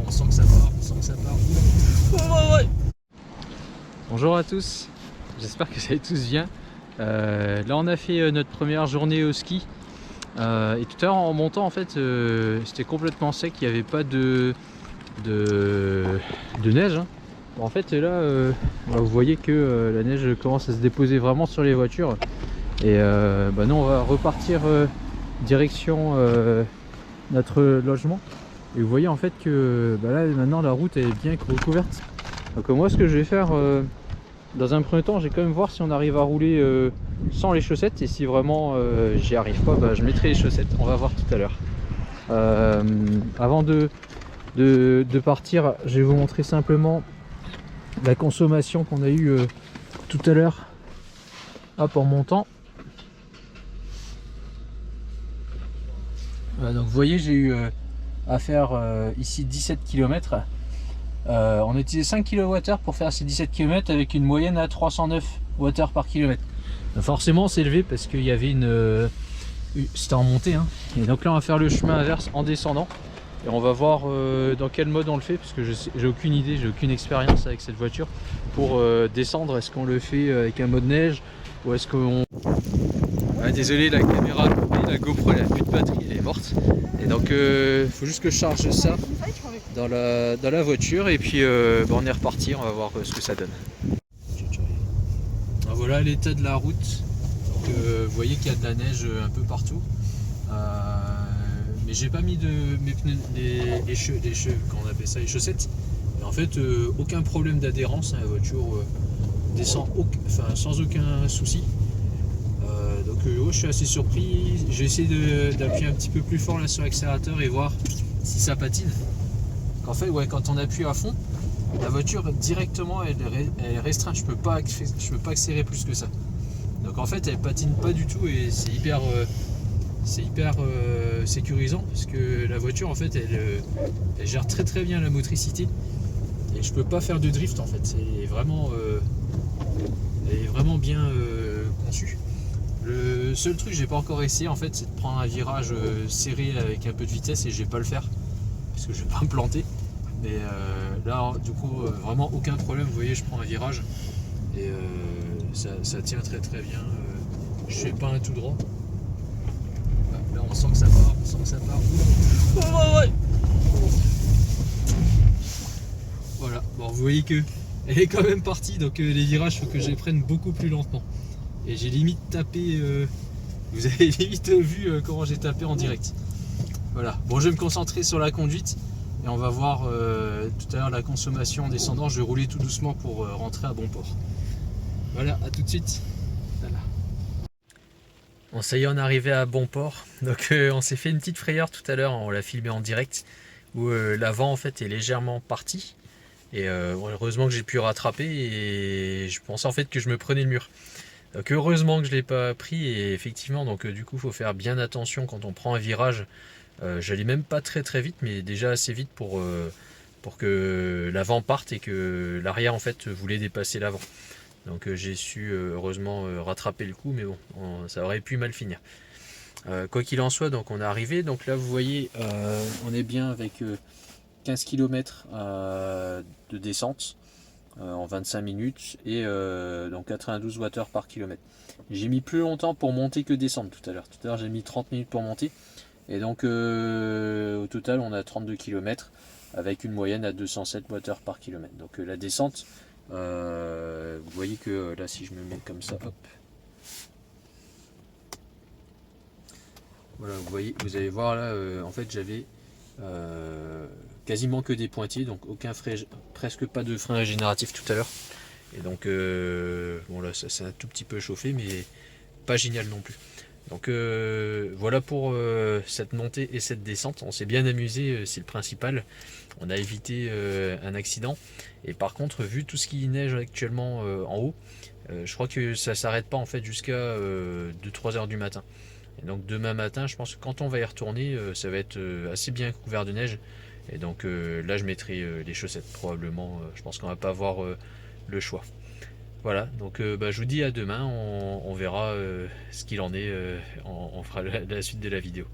on sent que ça part, on sent que ça part. Oh, ouais. Bonjour à tous, j'espère que ça va tous bien. Là on a fait notre première journée au ski et tout à l'heure en montant en fait c'était complètement sec, il n'y avait pas de neige hein. Bon, en fait là vous voyez que la neige commence à se déposer vraiment sur les voitures et nous on va repartir direction notre logement et vous voyez en fait que là maintenant la route est bien recouverte. Donc moi ce que je vais faire dans un premier temps, je vais quand même voir si on arrive à rouler sans les chaussettes, et si vraiment j'y arrive pas, je mettrai les chaussettes, on va voir tout à l'heure. Avant de partir, je vais vous montrer simplement la consommation qu'on a eue tout à l'heure en montant. Voilà, donc vous voyez, j'ai eu à faire ici 17 km. On a utilisé 5 kWh pour faire ces 17 km avec une moyenne à 309 Wh par km. Forcément c'est élevé parce qu'il y avait c'était en montée hein. Et donc là on va faire le chemin inverse en descendant et on va voir dans quel mode on le fait, parce que j'ai aucune idée, j'ai aucune expérience avec cette voiture pour descendre. Est-ce qu'on le fait avec un mode neige ou est-ce qu'on... Ah, désolé, la caméra, la GoPro elle a plus de batterie, elle est morte, et donc faut juste que je charge ça dans la voiture et puis on est reparti, on va voir ce que ça donne. Voilà l'état de la route. Donc, vous voyez qu'il y a de la neige un peu partout, mais j'ai pas mis mes pneus, comment on appelle ça, les chaussettes, et en fait aucun problème d'adhérence, hein, la voiture descend sans aucun souci. Donc je suis assez surpris. J'ai essayé d'appuyer un petit peu plus fort là sur l'accélérateur et voir si ça patine. En fait, ouais, quand on appuie à fond, la voiture directement elle est restreinte. Je peux pas accélérer plus que ça. Donc en fait, elle patine pas du tout et c'est hyper sécurisant, parce que la voiture en fait elle gère très très bien la motricité et je peux pas faire de drift en fait. C'est vraiment elle est vraiment bien conçue. Le seul truc que j'ai pas encore essayé en fait, c'est de prendre un virage serré avec un peu de vitesse, et je vais pas le faire parce que je vais pas me planter. Mais là du coup vraiment aucun problème. Vous voyez, je prends un virage et ça tient très très bien. Je fais pas un tout droit. Là on sent que ça part, on sent que ça part. Oh, ouais. Voilà, bon vous voyez que elle est quand même partie, donc les virages il faut que je les prenne beaucoup plus lentement. Et j'ai limite tapé, vous avez limite vu comment j'ai tapé en direct. Voilà, bon je vais me concentrer sur la conduite et on va voir tout à l'heure la consommation en descendant. Je vais rouler tout doucement pour rentrer à bon port. Voilà, à tout de suite. Voilà. Bon ça y est, on est arrivé à bon port. Donc on s'est fait une petite frayeur tout à l'heure, on l'a filmé en direct, où l'avant en fait est légèrement parti. Et heureusement que j'ai pu rattraper, et je pensais en fait que je me prenais le mur. Donc heureusement que je ne l'ai pas pris, et effectivement donc du coup il faut faire bien attention quand on prend un virage. J'allais même pas très très vite, mais déjà assez vite pour que l'avant parte et que l'arrière en fait voulait dépasser l'avant. Donc j'ai su heureusement rattraper le coup, mais bon, ça aurait pu mal finir. Quoi qu'il en soit, donc on est arrivé, donc là vous voyez on est bien avec 15 km de descente en 25 minutes et donc 92 Wh par kilomètre. J'ai mis plus longtemps pour monter que descendre tout à l'heure. Tout à l'heure j'ai mis 30 minutes pour monter, et donc au total on a 32 km avec une moyenne à 207 Wh par kilomètre. Donc la descente, vous voyez que là si je me mets comme ça, hop, voilà, vous voyez, vous allez voir là en fait j'avais quasiment que des pointillés, donc presque pas de frein régénératif tout à l'heure. Et donc bon là ça s'est un tout petit peu chauffé, mais pas génial non plus. Donc voilà pour cette montée et cette descente. On s'est bien amusé, c'est le principal. On a évité un accident. Et par contre, vu tout ce qui neige actuellement en haut, je crois que ça s'arrête pas en fait jusqu'à 2-3 heures du matin. Et donc demain matin, je pense que quand on va y retourner, ça va être assez bien couvert de neige. Et donc là, je mettrai les chaussettes probablement. Je pense qu'on va pas avoir le choix. Voilà, donc je vous dis à demain. On verra ce qu'il en est. On fera la suite de la vidéo.